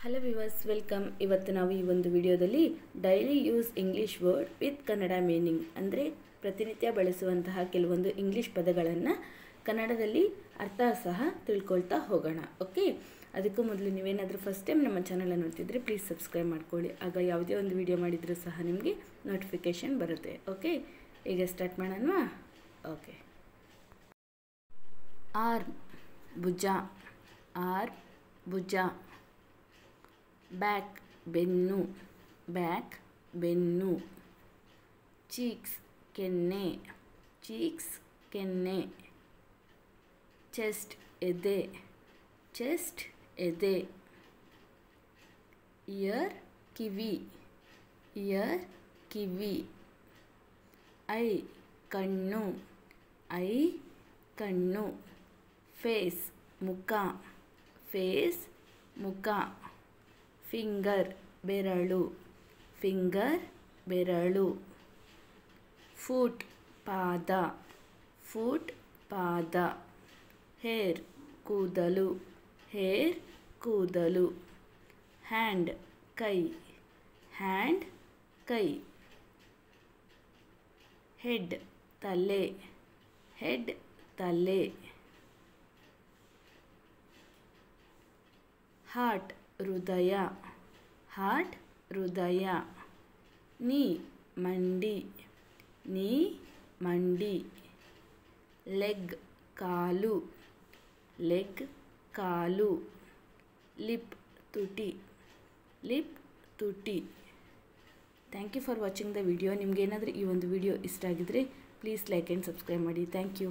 Hello viewers, welcome. ಇವತ್ತು ನಾವು ಈ ಒಂದು ವಿಡಿಯೋದಲ್ಲಿ daily use English word with Kannada meaning ಅಂದರೆ ಪ್ರತಿನಿತ್ಯ ಬಳಸುವಂತಹ ಕೆಲವೊಂದು ಇಂಗ್ಲೀಷ್ ಪದಗಳನ್ನು ಕನ್ನಡದಲ್ಲಿ ಅರ್ಥ ಸಹ ತಿಳ್ಕೊಳ್ತಾ ಹೋಗೋಣ. ಓಕೆ, ಅದಕ್ಕೂ ಮೊದಲು ನೀವೇನಾದರೂ ಫಸ್ಟ್ ಟೈಮ್ ನಮ್ಮ ಚಾನಲನ್ನು ನೋಡ್ತಿದ್ರೆ ಪ್ಲೀಸ್ ಸಬ್ಸ್ಕ್ರೈಬ್ ಮಾಡ್ಕೊಳ್ಳಿ. ಆಗ ಯಾವುದೇ ಒಂದು ವಿಡಿಯೋ ಮಾಡಿದರೂ ಸಹ ನಿಮಗೆ ನೋಟಿಫಿಕೇಷನ್ ಬರುತ್ತೆ. ಓಕೆ, ಈಗ ಸ್ಟಾರ್ಟ್ ಮಾಡೋಣವಾ? ಓಕೆ. ಆರ್ಮ್ ಭುಜ, ಆರ್ಮ್ ಭುಜ. ಬ್ಯಾಕ್ ಬೆನ್ನು, ಬ್ಯಾಕ್ ಬೆನ್ನು. ಚೀಕ್ಸ್ ಕೆನ್ನೆ, ಚೀಕ್ಸ್ ಕೆನ್ನೆ. ಚೆಸ್ಟ್ ಎದೆ, ಚೆಸ್ಟ್ ಎದೆ. Year kiwi, year kiwi. I ಕಣ್ಣು, ಐ ಕಣ್ಣು. ಫೇಸ್ ಮುಖ, ಫೇಸ್ ಮುಖ. ಫಿಂಗರ್ ಬೆರಳು, ಫಿಂಗರ್ ಬೆರಳು. ಫೂಟ್ ಪಾದ, ಫೂಟ್ ಪಾದ. ಹೇರ್ ಕೂದಲು, ಹೇರ್ ಕೂದಲು. ಹ್ಯಾಂಡ್ ಕೈ, ಹ್ಯಾಂಡ್ ಕೈ. ಹೆಡ್ ತಲೆ, ಹೆಡ್ ತಲೆ. ಹಾರ್ಟ್ ಹೃದಯ, ಹಾರ್ಟ್ ಹೃದಯ. ನೀ ಮಂಡಿ, ನೀ ಮಂಡಿ. ಲೆಗ್ ಕಾಲು, ಲೆಗ್ ಕಾಲು. ಲಿಪ್ ತುಟಿ, ಲಿಪ್ ತುಟಿ. Thank you for watching the video. ನಿಮಗೇನಾದರೂ ಈ ಒಂದು ವಿಡಿಯೋ ಇಷ್ಟ ಆಗಿದ್ರೆ ಪ್ಲೀಸ್ ಲೈಕ್ ಆ್ಯಂಡ್ ಸಬ್ಸ್ಕ್ರೈಬ್ ಮಾಡಿ. Thank you.